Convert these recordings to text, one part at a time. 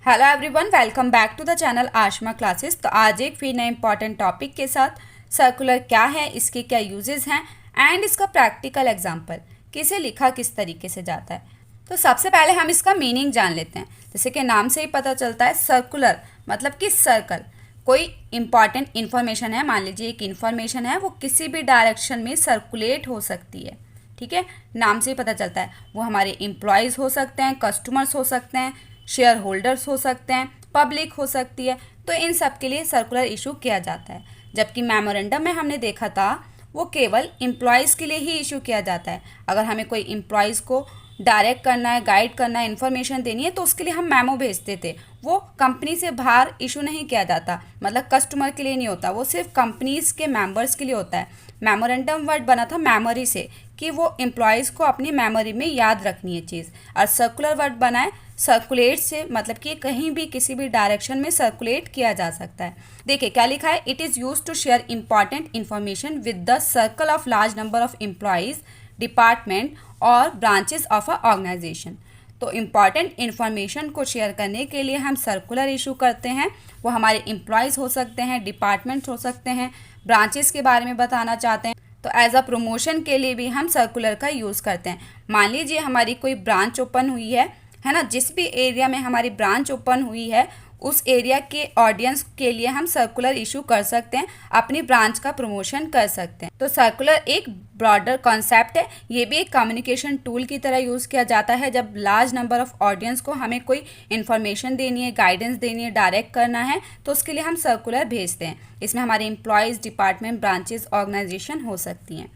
Hello everyone, welcome back to the channel Ashma classes. तो आज एक फिर नए इंपॉर्टेंट टॉपिक के साथ सर्कुलर क्या है, इसके क्या यूजेस हैं एंड इसका प्रैक्टिकल एग्जांपल किसे लिखा किस तरीके से जाता है। तो सबसे पहले हम इसका मीनिंग जान लेते हैं। जैसे कि नाम से ही पता चलता है, सर्कुलर मतलब कि सर्कल, कोई इंपॉर्टेंट इन्फॉर्मेशन है, मान लीजिए एक इन्फॉर्मेशन है, वो किसी भी डायरेक्शन में सर्कुलेट हो सकती है। ठीक है, नाम से ही पता चलता है। वो हमारे एम्प्लॉयज़ हो सकते हैं, कस्टमर्स हो सकते हैं, शेयर होल्डर्स हो सकते हैं, पब्लिक हो सकती है। तो इन सब के लिए सर्कुलर इशू किया जाता है। जबकि मेमोरेंडम में हमने देखा था वो केवल एम्प्लॉयज़ के लिए ही इशू किया जाता है। अगर हमें कोई एम्प्लॉयज़ को डायरेक्ट करना है, गाइड करना है, इन्फॉर्मेशन देनी है, तो उसके लिए हम मेमो भेजते थे। वो कंपनी से बाहर इशू नहीं किया जाता, मतलब कस्टमर के लिए नहीं होता, वो सिर्फ कंपनीज के मेंबर्स के लिए होता है। मेमोरेंडम वर्ड बना था मेमोरी से, कि वो एम्प्लॉयज़ को अपनी मेमोरी में याद रखनी है चीज़। और सर्कुलर वर्ड बना है सर्कुलेट से, मतलब कि कहीं भी किसी भी डायरेक्शन में सर्कुलेट किया जा सकता है। देखिए क्या लिखा है, it is use to share important information with the circle of large number of employees, department और ब्रांचेस ऑफ अ ऑर्गेनाइजेशन। तो इम्पॉर्टेंट इन्फॉर्मेशन को शेयर करने के लिए हम सर्कुलर इशू करते हैं। वो हमारे एम्प्लॉयज़ हो सकते हैं, डिपार्टमेंट्स हो सकते हैं, ब्रांचेस के बारे में बताना चाहते हैं, तो एज अ प्रमोशन के लिए भी हम सर्कुलर का यूज़ करते हैं। मान लीजिए हमारी कोई ब्रांच ओपन हुई है ना, जिस भी एरिया में हमारी ब्रांच ओपन हुई है उस एरिया के ऑडियंस के लिए हम सर्कुलर इशू कर सकते हैं, अपनी ब्रांच का प्रमोशन कर सकते हैं। तो सर्कुलर एक ब्रॉडर कॉन्सेप्ट है, ये भी एक कम्युनिकेशन टूल की तरह यूज़ किया जाता है। जब लार्ज नंबर ऑफ ऑडियंस को हमें कोई इन्फॉर्मेशन देनी है, गाइडेंस देनी है, डायरेक्ट करना है, तो उसके लिए हम सर्कुलर भेजते हैं। इसमें हमारे एम्प्लॉयज़, डिपार्टमेंट, ब्रांचेस, ऑर्गेनाइजेशन हो सकती हैं।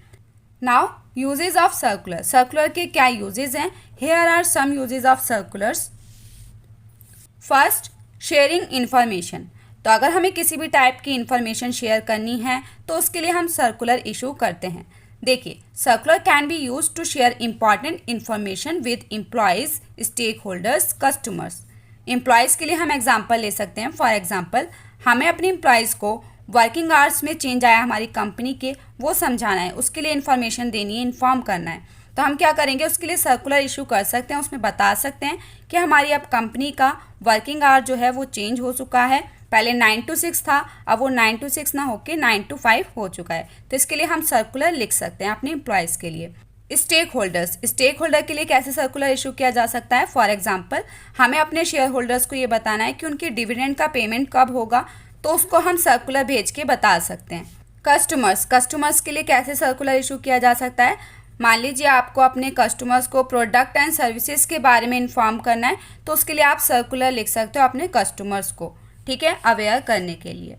Now usages of circular, circular के क्या यूजेज हैं? Here are some usages of circulars. First, sharing information. तो अगर हमें किसी भी टाइप की इन्फॉर्मेशन शेयर करनी है तो उसके लिए हम सर्कुलर इशू करते हैं। देखिए, circular can be use to share important information with employees, stakeholders, customers. Employees के लिए हम एग्जाम्पल ले सकते हैं। फॉर एग्जाम्पल, हमें अपने एम्प्लॉयज़ को वर्किंग आवर्स में चेंज आया हमारी कंपनी के, वो समझाना है, उसके लिए इन्फॉर्मेशन देनी है, इन्फॉर्म करना है। तो हम क्या करेंगे, उसके लिए सर्कुलर इशू कर सकते हैं। उसमें बता सकते हैं कि हमारी अब कंपनी का वर्किंग आवर जो है वो चेंज हो चुका है। पहले 9 to 6 था, अब वो 9 to 6 ना होके 9 to 5 हो चुका है। तो इसके लिए हम सर्कुलर लिख सकते हैं अपने एम्प्लॉयज़ के लिए। स्टेक होल्डर्स, स्टेक होल्डर के लिए कैसे सर्कुलर इशू किया जा सकता है? फॉर एग्जाम्पल, हमें अपने शेयर होल्डर्स को ये बताना है कि उनके डिविडेंड का पेमेंट कब होगा, तो उसको हम सर्कुलर भेज के बता सकते हैं। कस्टमर्स, कस्टमर्स के लिए कैसे सर्कुलर इशू किया जा सकता है? मान लीजिए आपको अपने कस्टमर्स को प्रोडक्ट एंड सर्विसेज के बारे में इन्फॉर्म करना है, तो उसके लिए आप सर्कुलर लिख सकते हो अपने कस्टमर्स को, ठीक है, अवेयर करने के लिए।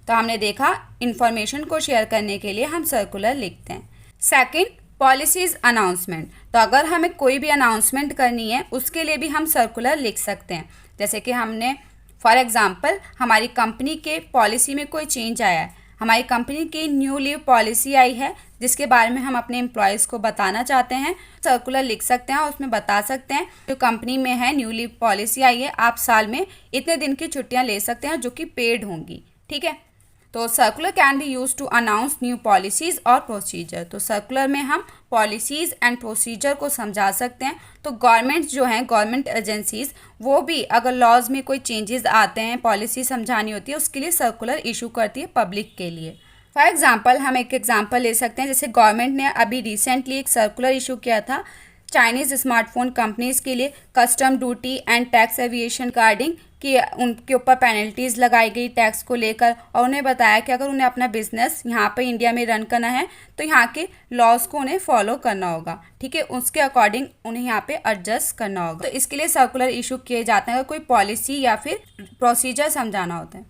तो हमने देखा इन्फॉर्मेशन को शेयर करने के लिए हम सर्कुलर लिखते हैं। Second, policies announcement. तो अगर हमें कोई भी अनाउंसमेंट करनी है उसके लिए भी हम सर्कुलर लिख सकते हैं। जैसे कि हमने फॉर एग्जांपल, हमारी कंपनी के पॉलिसी में कोई चेंज आया है, हमारी कंपनी की न्यू लीव पॉलिसी आई है जिसके बारे में हम अपने एम्प्लॉयज़ को बताना चाहते हैं, सर्कुलर लिख सकते हैं और उसमें बता सकते हैं जो कंपनी में है न्यू लीव पॉलिसी आई है, आप साल में इतने दिन की छुट्टियां ले सकते हैं जो कि पेड होंगी। ठीक है, तो circular can be use to announce new policies और प्रोसीजर। तो सर्कुलर में हम पॉलिसीज़ एंड प्रोसीजर को समझा सकते हैं। तो गवर्नमेंट जो हैं, गवर्नमेंट एजेंसीज़, वो भी अगर लॉज में कोई चेंजेस आते हैं, पॉलिसी समझानी होती है, उसके लिए सर्कुलर इशू करती है पब्लिक के लिए। फॉर एग्जांपल, हम एक एग्जांपल ले सकते हैं। जैसे गवर्नमेंट ने अभी रिसेंटली एक सर्कुलर इशू किया था चाइनीज़ स्मार्टफोन कंपनीज़ के लिए, custom duty and tax aviation regarding, कि उनके ऊपर पेनल्टीज़ लगाई गई टैक्स को लेकर, और उन्हें बताया कि अगर उन्हें अपना बिजनेस यहाँ पे इंडिया में रन करना है तो यहाँ के लॉज को उन्हें फॉलो करना होगा। ठीक है, उसके अकॉर्डिंग उन्हें यहाँ पे एडजस्ट करना होगा। तो इसके लिए सर्कुलर इशू किए जाते हैं अगर कोई पॉलिसी या फिर प्रोसीजर समझाना होता है।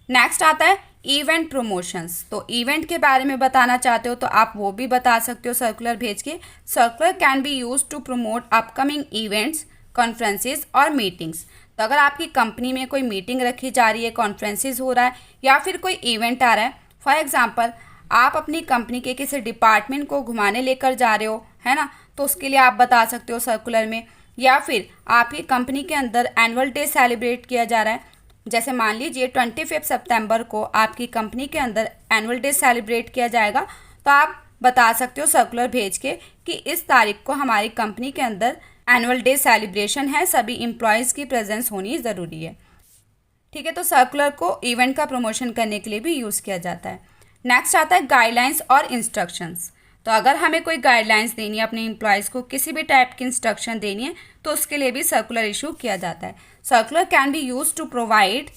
नेक्स्ट आता है इवेंट प्रमोशंस। तो इवेंट के बारे में बताना चाहते हो तो आप वो भी बता सकते हो सर्कुलर भेज के। Circular can be use to promote upcoming events, conferences और मीटिंग्स। तो अगर आपकी कंपनी में कोई मीटिंग रखी जा रही है, कॉन्फ्रेंसेस हो रहा है या फिर कोई इवेंट आ रहा है, फॉर एग्जांपल आप अपनी कंपनी के किसी डिपार्टमेंट को घुमाने लेकर जा रहे हो, है ना, तो उसके लिए आप बता सकते हो सर्कुलर में। या फिर आपकी कंपनी के अंदर एनुअल डे सेलिब्रेट किया जा रहा है, जैसे मान लीजिए 25 सितंबर को आपकी कंपनी के अंदर एनुअल डे सेलिब्रेट किया जाएगा, तो आप बता सकते हो सर्कुलर भेज के कि इस तारीख को हमारी कंपनी के अंदर एनुअल डे सेलिब्रेशन है, सभी एम्प्लॉयज़ की प्रेजेंस होनी ज़रूरी है। ठीक है, तो सर्कुलर को इवेंट का प्रमोशन करने के लिए भी यूज़ किया जाता है। नेक्स्ट आता है गाइडलाइंस और इंस्ट्रक्शंस। तो अगर हमें कोई गाइडलाइंस देनी है अपने एम्प्लॉयज़ को, किसी भी टाइप की इंस्ट्रक्शन देनी है, तो उसके लिए भी सर्कुलर इशू किया जाता है। Circular can be use to provide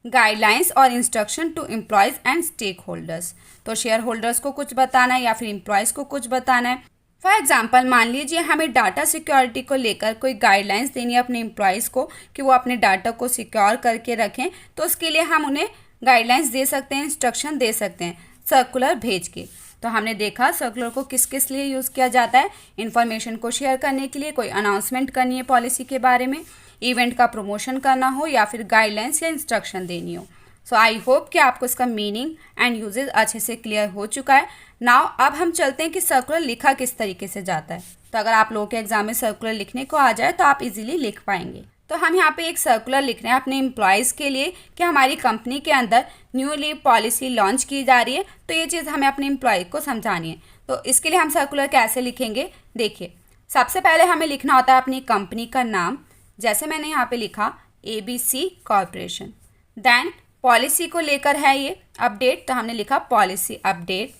guidelines और instruction to employees and stakeholders. तो शेयर होल्डर्स को कुछ बताना है या फिर एम्प्लॉयज़ को कुछ बताना है। फॉर एग्जाम्पल, मान लीजिए हमें डाटा सिक्योरिटी को लेकर कोई गाइडलाइंस देनी है अपने एम्प्लॉयज़ को कि वो अपने डाटा को सिक्योर करके रखें, तो उसके लिए हम उन्हें गाइडलाइंस दे सकते हैं, इंस्ट्रक्शन दे सकते हैं सर्कुलर भेज के। तो हमने देखा सर्कुलर को किस किस लिए यूज़ किया जाता है। इन्फॉर्मेशन को शेयर करने के लिए, कोई अनाउंसमेंट करनी है पॉलिसी के बारे में, इवेंट का प्रमोशन करना हो, या फिर गाइडलाइंस या इंस्ट्रक्शन देनी हो। सो आई होप कि आपको इसका मीनिंग एंड यूजेस अच्छे से क्लियर हो चुका है। नाउ अब हम चलते हैं कि सर्कुलर लिखा किस तरीके से जाता है। तो अगर आप लोगों के एग्जाम में सर्कुलर लिखने को आ जाए तो आप इजीली लिख पाएंगे। तो हम यहाँ पे एक सर्कुलर लिख रहे हैं अपने एम्प्लॉयज़ के लिए कि हमारी कंपनी के अंदर न्यू लीव पॉलिसी लॉन्च की जा रही है, तो ये चीज़ हमें अपने एम्प्लॉय को समझानी है। तो इसके लिए हम सर्कुलर कैसे लिखेंगे, देखिए सबसे पहले हमें लिखना होता है अपनी कंपनी का नाम। जैसे मैंने यहाँ पे लिखा ABC कॉरपोरेशन। देन पॉलिसी को लेकर है ये अपडेट, तो हमने लिखा पॉलिसी अपडेट।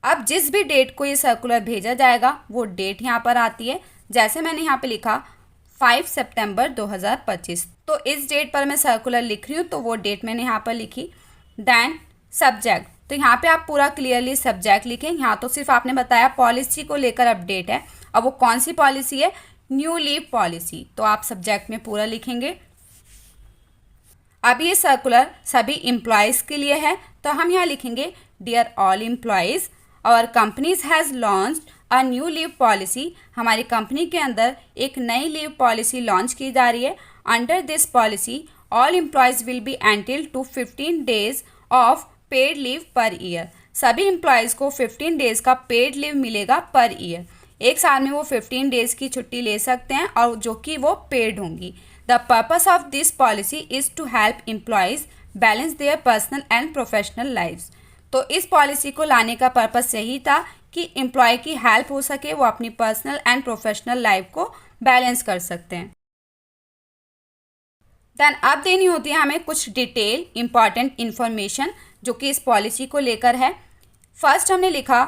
अब जिस भी डेट को ये सर्कुलर भेजा जाएगा वो डेट यहाँ पर आती है। जैसे मैंने यहाँ पे लिखा 5 सितंबर 2025, तो इस डेट पर मैं सर्कुलर लिख रही हूँ, तो वो डेट मैंने यहाँ पर लिखी। देन सब्जेक्ट, तो यहाँ पे आप पूरा क्लियरली सब्जेक्ट लिखें। यहाँ तो सिर्फ आपने बताया पॉलिसी को लेकर अपडेट है, अब वो कौन सी पॉलिसी है, न्यू लीव पॉलिसी, तो आप सब्जेक्ट में पूरा लिखेंगे। अब ये सर्कुलर सभी एम्प्लॉयज़ के लिए है, तो हम यहाँ लिखेंगे dear all employees, our companies has launched a new leave policy. हमारी कंपनी के अंदर एक नई लीव पॉलिसी लॉन्च की जा रही है। Under this policy all employees will be entitled to 15 days of paid leave per year. सभी एम्प्लॉयज़ को 15 डेज़ का पेड लीव मिलेगा पर ईयर। एक साल में वो 15 डेज़ की छुट्टी ले सकते हैं और जो कि वो पेड होंगी। The purpose of this policy is to help employees balance their personal and professional lives. तो इस पॉलिसी को लाने का पर्पस यही था कि एम्प्लॉय की हेल्प हो सके, वो अपनी पर्सनल एंड प्रोफेशनल लाइफ को बैलेंस कर सकते हैं। देन अब देनी होती है हमें कुछ डिटेल इंपॉर्टेंट इन्फॉर्मेशन जो कि इस पॉलिसी को लेकर है। फर्स्ट हमने लिखा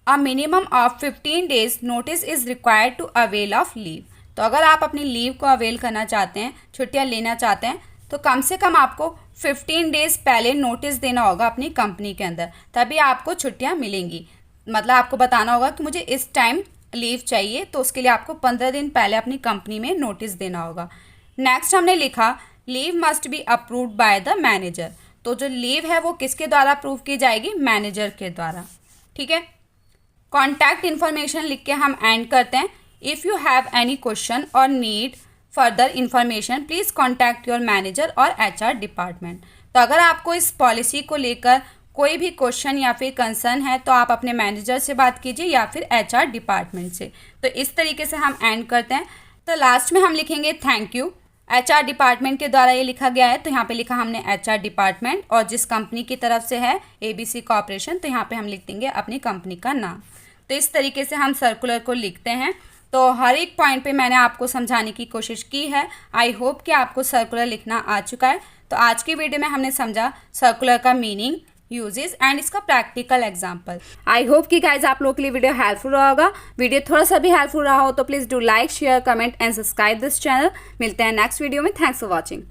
a minimum of 15 days notice is required to avail of leave. तो अगर आप अपनी लीव को अवेल करना चाहते हैं, छुट्टियां लेना चाहते हैं, तो कम से कम आपको 15 डेज़ पहले नोटिस देना होगा अपनी कंपनी के अंदर, तभी आपको छुट्टियां मिलेंगी। मतलब आपको बताना होगा कि मुझे इस टाइम लीव चाहिए, तो उसके लिए आपको 15 दिन पहले अपनी कंपनी में नोटिस देना होगा। नेक्स्ट हमने लिखा leave must be approved by the manager. तो जो लीव है वो किसके द्वारा अप्रूव की जाएगी, मैनेजर के द्वारा। ठीक है, कॉन्टैक्ट इन्फॉर्मेशन लिख के हम एंड करते हैं। If you have any question और need further information please contact your manager और HR डिपार्टमेंट। तो अगर आपको इस पॉलिसी को लेकर कोई भी क्वेश्चन या फिर कंसर्न है तो आप अपने मैनेजर से बात कीजिए या फिर HR डिपार्टमेंट से। तो इस तरीके से हम एंड करते हैं। तो लास्ट में हम लिखेंगे थैंक यू। HR डिपार्टमेंट के द्वारा ये लिखा गया है, तो यहाँ पे लिखा हमने HR डिपार्टमेंट, और जिस कंपनी की तरफ से है ABC कॉर्पोरेशन, तो यहाँ पे हम लिख देंगे अपनी कंपनी का नाम। तो इस तरीके से हम सर्कुलर को लिखते हैं। तो हर एक पॉइंट पे मैंने आपको समझाने की कोशिश की है। आई होप कि आपको सर्कुलर लिखना आ चुका है। तो आज की वीडियो में हमने समझा सर्कुलर का मीनिंग, यूजेस एंड इसका प्रैक्टिकल एग्जांपल। आई होप कि गाइज आप लोगों के लिए वीडियो हेल्पफुल रहा होगा। वीडियो थोड़ा सा भी हेल्पफुल रहा हो तो please do like, share, comment and subscribe this channel. मिलते हैं नेक्स्ट वीडियो में। Thanks for watching.